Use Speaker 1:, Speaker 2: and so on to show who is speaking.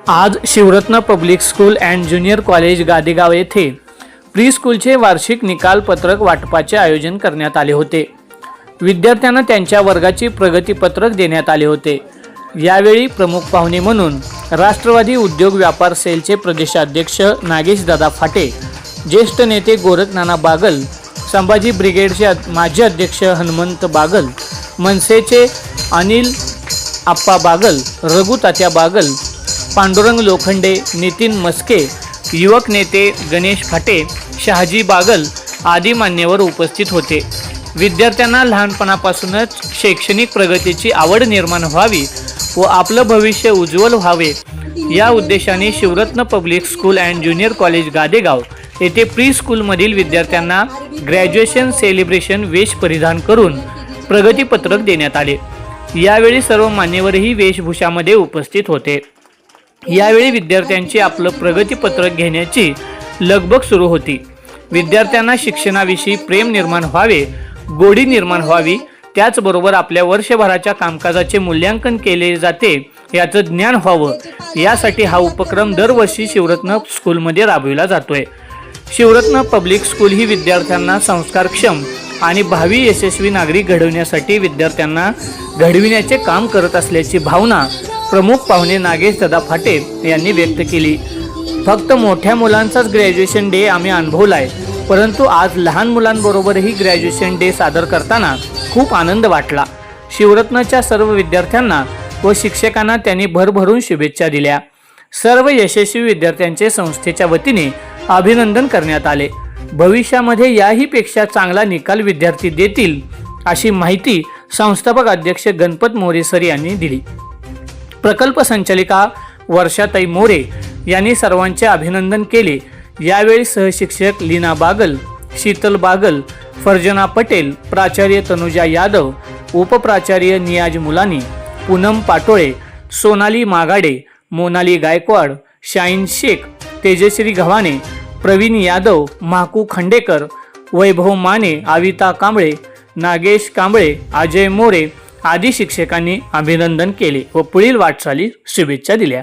Speaker 1: आज Shivratna public school and junior college Gadegaon येथे pre स्कूलचे वार्षिक निकाल पत्रक वाटपाचे आयोजन करण्यात आले होते। विद्यार्थ्यांना त्यांच्या वर्गाची प्रगती पत्रक देण्यात आले होते। यावेळी प्रमुख पाहुणे म्हणून राष्ट्रवादी उद्योग व्यापार सेलचे प्रदेशाध्यक्ष नागेशदादा फाटे, ज्येष्ठ नेते गोरखनाना बागल, संभाजी ब्रिगेडचे माजी अध्यक्ष हनुमंत बागल, मनसेचे अनिल आप्पा बागल, रघु तात्या बागल, पांडुरंग लोखंडे, नितीन मस्के, युवक नेते गणेश फाटे, शहाजी बागल आदी मान्यवर उपस्थित होते। विद्यार्थ्यांना लहानपणापासूनच शैक्षणिक प्रगतीची आवड निर्माण व्हावी व आपलं भविष्य उज्ज्वल व्हावे या उद्देशाने Shivratna public school and junior college Gadegaon येथे प्री स्कूलमधील विद्यार्थ्यांना ग्रॅज्युएशन सेलिब्रेशन वेश परिधान करून प्रगतीपत्रक देण्यात आले। यावेळी सर्व मान्यवरही वेशभूषामध्ये उपस्थित होते। यावेळी विद्यार्थ्यांची आपलं प्रगतीपत्रक घेण्याची लगबग सुरू होती। विद्यार्थ्यांना शिक्षणाविषयी प्रेम निर्माण व्हावे, गोडी निर्माण व्हावी, त्याचबरोबर आपल्या वर्षभराच्या कामकाजाचे मूल्यांकन केले जाते याचं ज्ञान व्हावं यासाठी हा उपक्रम दरवर्षी शिवरत्न स्कूलमध्ये राबविला जातोय। शिवरत्न पब्लिक स्कूल ही विद्यार्थ्यांना संस्कारक्षम आणि भावी यशस्वी नागरिक घडवण्यासाठी विद्यार्थ्यांना घडविण्याचे काम करत असल्याची भावना प्रमुख पाहुणे नागेशदादा फाटे यांनी व्यक्त केली। फक्त मोठ्या मुलांचाच ग्रॅज्युएशन डे आम्ही अनुभवलाय, परंतु आज लहान मुलांबरोबरही ग्रॅज्युएशन डे सादर करताना खूप आनंद वाटला। शिवरत्नच्या सर्व विद्यार्थ्यांना व शिक्षकांना त्यांनी भरभरून शुभेच्छा दिल्या। सर्व यशस्वी विद्यार्थ्यांचे संस्थेच्या वतीने अभिनंदन करण्यात आले। भविष्यामध्ये याहीपेक्षा चांगला निकाल विद्यार्थी देतील अशी माहिती संस्थापक अध्यक्ष गणपत मोरे सर यांनी दिली। प्रकल्प संचालिका वर्षाताई मोरे यांनी सर्वांचे अभिनंदन केले। यावेळी सहशिक्षक लीना बागल, शीतल बागल, फर्जना पटेल, प्राचार्य तनुजा यादव, उपप्राचार्य नियाज मुलानी, पूनम पाटोळे, सोनाली मागाडे, मोनाली गायकवाड, शाहीन शेख, तेजश्री गव्हाणे, प्रवीण यादव, माकू खंडेकर, वैभव माने, आविता कांबळे, नागेश कांबळे, अजय मोरे आदी शिक्षकांनी अभिनंदन केले व पुढील वाटचाली शुभेच्छा दिल्या।